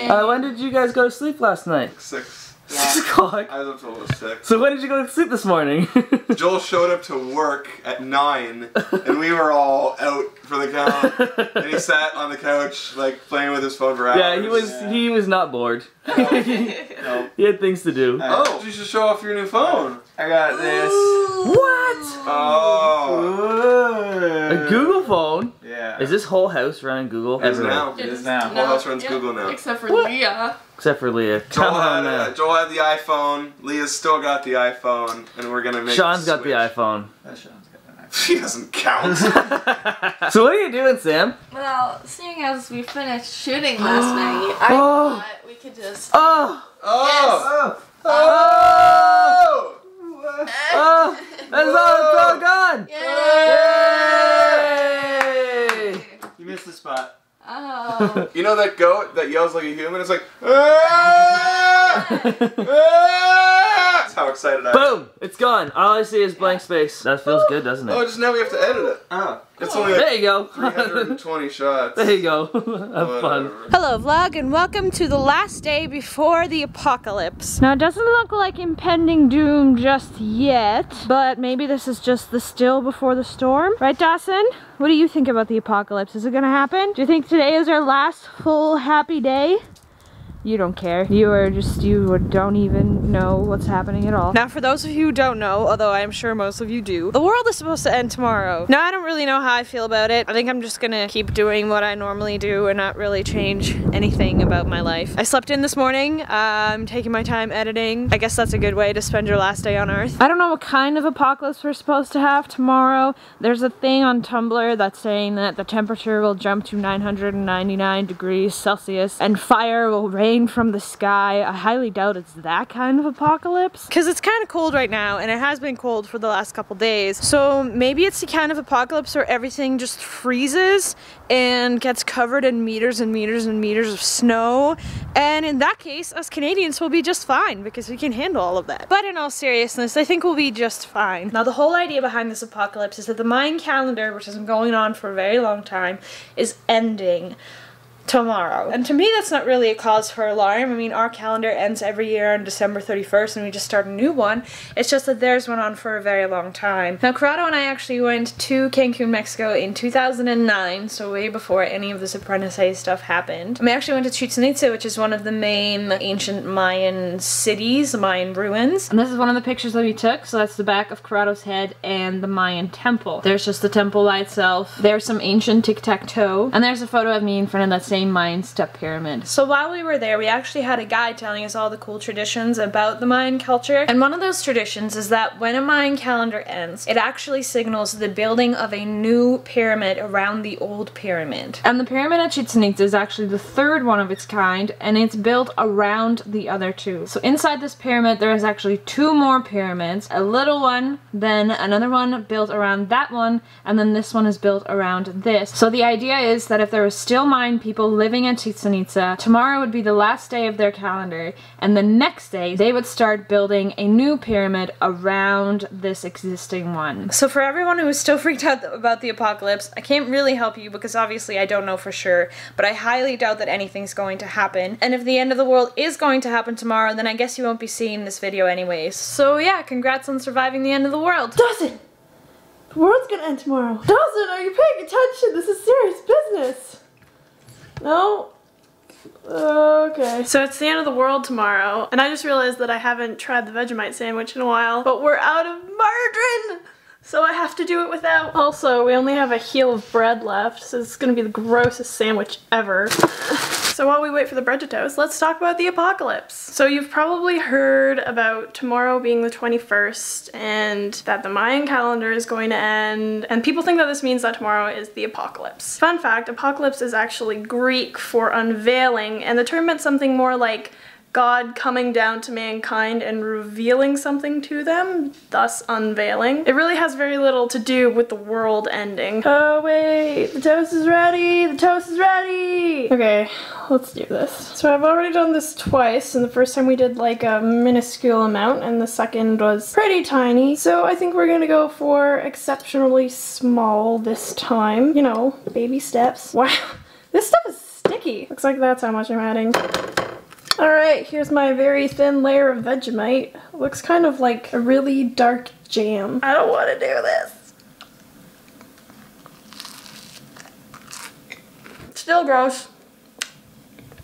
When did you guys go to sleep last night? 6. 6 o'clock? I was up till almost 6. So when did you go to sleep this morning? Joel showed up to work at 9, and we were all out for the count. And he sat on the couch, like, playing with his phone for hours. Yeah, he was not bored. No. He had things to do. Oh, you should show off your new phone. I got this. What? Oh. A Google phone? Yeah. Is this whole house running Google? It is now. It is now. Whole house runs Google now. Except for Leah. Except for Leah. Joel had the iPhone. Leah's still got the iPhone, and we're gonna make. Sean's got the iPhone. Sean's got an iPhone. She doesn't count. So what are you doing, Sam? Well, seeing as we finished shooting last night, I thought we could just. Oh! Oh! Yes. Oh! Oh! It's all gone! Yay! Yay! You missed the spot. Oh. You know that goat that yells like a human? It's like. "Ah! Ah!" That's how excited I am. Boom! It's gone. All I see is blank space. That feels good, doesn't Oh, it? just now we have to edit it. Oh. It's only like There you go. 320 shots. There you go. Have fun. Whatever. Hello vlog and welcome to the last day before the apocalypse. Now it doesn't look like impending doom just yet, but maybe this is just the still before the storm. Right, Dawson? What do you think about the apocalypse? Is it gonna happen? Do you think today is our last full happy day? You don't care. You don't even know what's happening at all. Now for those of you who don't know, although I'm sure most of you do, the world is supposed to end tomorrow. Now I don't really know how I feel about it. I think I'm just gonna keep doing what I normally do and not really change anything about my life. I slept in this morning. I'm taking my time editing. I guess that's a good way to spend your last day on Earth. I don't know what kind of apocalypse we're supposed to have tomorrow. There's a thing on Tumblr that's saying that the temperature will jump to 999 degrees Celsius and fire will rain from the sky. I highly doubt it's that kind of apocalypse because it's kind of cold right now and it has been cold for the last couple days, so maybe it's the kind of apocalypse where everything just freezes and gets covered in meters and meters and meters of snow, and in that case us Canadians will be just fine because we can handle all of that. But in all seriousness, I think we'll be just fine. Now the whole idea behind this apocalypse is that the Mayan calendar, which has been going on for a very long time, is ending tomorrow. And to me that's not really a cause for alarm. I mean, our calendar ends every year on December 31st and we just start a new one. It's just that theirs went on for a very long time. Now Corrado and I actually went to Cancun, Mexico in 2009, so way before any of this ApprenticeEh stuff happened. And we actually went to Chichen Itza, which is one of the main ancient Mayan cities, the Mayan ruins. And this is one of the pictures that we took, so that's the back of Corrado's head and the Mayan temple. There's just the temple by itself. There's some ancient tic-tac-toe, and there's a photo of me in front of that same Mayan step pyramid. So while we were there, we actually had a guide telling us all the cool traditions about the Mayan culture, and one of those traditions is that when a Mayan calendar ends, it actually signals the building of a new pyramid around the old pyramid. And the pyramid at Chichen Itza is actually the third one of its kind, and it's built around the other two. So inside this pyramid there is actually 2 more pyramids, a little one, then another one built around that one, and then this one is built around this. So the idea is that if there was still Mayan people living at Chichen Itza, tomorrow would be the last day of their calendar, and the next day they would start building a new pyramid around this existing one. So for everyone who is still freaked out about the apocalypse, I can't really help you because obviously I don't know for sure, but I highly doubt that anything's going to happen. And if the end of the world is going to happen tomorrow, then I guess you won't be seeing this video anyways. So yeah, congrats on surviving the end of the world. Dawson! The world's gonna end tomorrow. Dawson, are you paying attention? This is serious business. No? Okay. So it's the end of the world tomorrow, and I just realized that I haven't tried the Vegemite sandwich in a while, but we're out of margarine! So I have to do it without. Also, we only have a heel of bread left, so it's gonna be the grossest sandwich ever. So while we wait for the bread to toast, let's talk about the apocalypse. So you've probably heard about tomorrow being the 21st and that the Mayan calendar is going to end, and people think that this means that tomorrow is the apocalypse. Fun fact, apocalypse is actually Greek for unveiling, and the term meant something more like God coming down to mankind and revealing something to them, thus unveiling. It really has very little to do with the world ending. Oh wait, the toast is ready! The toast is ready! Okay, let's do this. So I've already done this twice, and the first time we did like a minuscule amount, and the second was pretty tiny. So I think we're gonna go for exceptionally small this time. You know, baby steps. Wow, this stuff is sticky. sticky. Looks like that's how much I'm adding. Alright, here's my very thin layer of Vegemite. Looks kind of like a really dark jam. I don't want to do this. Still gross.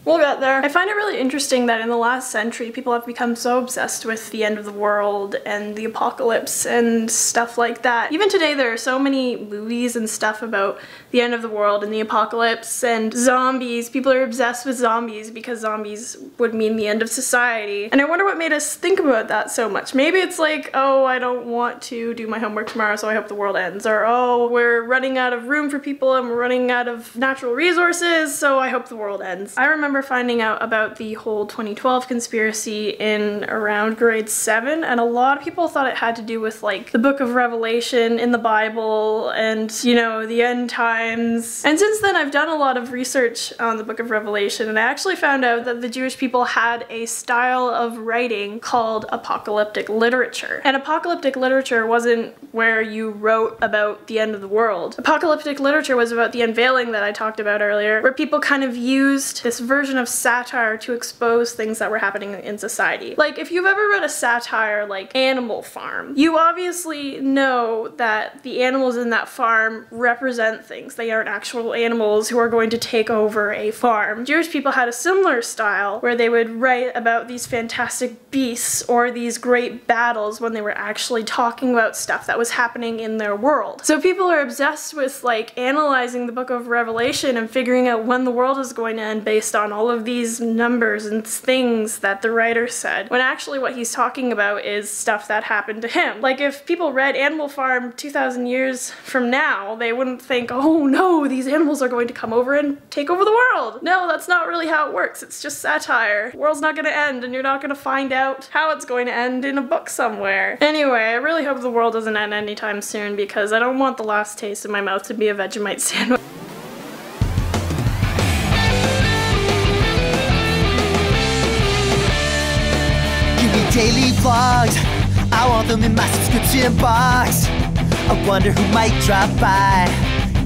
We'll get there. I find it really interesting that in the last century, people have become so obsessed with the end of the world and the apocalypse and stuff like that. Even today, there are so many movies and stuff about the end of the world and the apocalypse and zombies. People are obsessed with zombies because zombies would mean the end of society. And I wonder what made us think about that so much. Maybe it's like, oh, I don't want to do my homework tomorrow, so I hope the world ends. Or, oh, we're running out of room for people and we're running out of natural resources, so I hope the world ends. I remember finding out about the whole 2012 conspiracy in around grade 7, and a lot of people thought it had to do with like the book of Revelation in the Bible and, you know, the end times. And since then I've done a lot of research on the book of Revelation, and I actually found out that the Jewish people had a style of writing called apocalyptic literature. And apocalyptic literature wasn't where you wrote about the end of the world. Apocalyptic literature was about the unveiling that I talked about earlier, where people kind of used this version of satire to expose things that were happening in society. Like, if you've ever read a satire like Animal Farm, you obviously know that the animals in that farm represent things. They aren't actual animals who are going to take over a farm. Jewish people had a similar style where they would write about these fantastic beasts or these great battles when they were actually talking about stuff that was happening in their world. So people are obsessed with like analyzing the book of Revelation and figuring out when the world is going to end based on all of these numbers and things that the writer said, when actually what he's talking about is stuff that happened to him. Like, if people read Animal Farm 2,000 years from now, they wouldn't think, oh no, these animals are going to come over and take over the world. No, that's not really how it works. It's just satire. The world's not gonna end, and you're not gonna find out how it's going to end in a book somewhere. Anyway, I really hope the world doesn't end anytime soon, because I don't want the last taste in my mouth to be a Vegemite sandwich. Daily vlogs, I want them in my subscription box. I wonder who might drop by,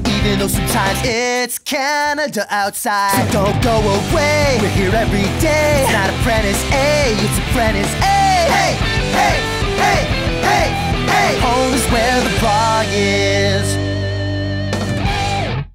even though sometimes it's Canada outside. So don't go away, we're here every day. It's not ApprenticeA, it's ApprenticeEh. Hey, hey, hey, hey, hey. Home is where the vlog is.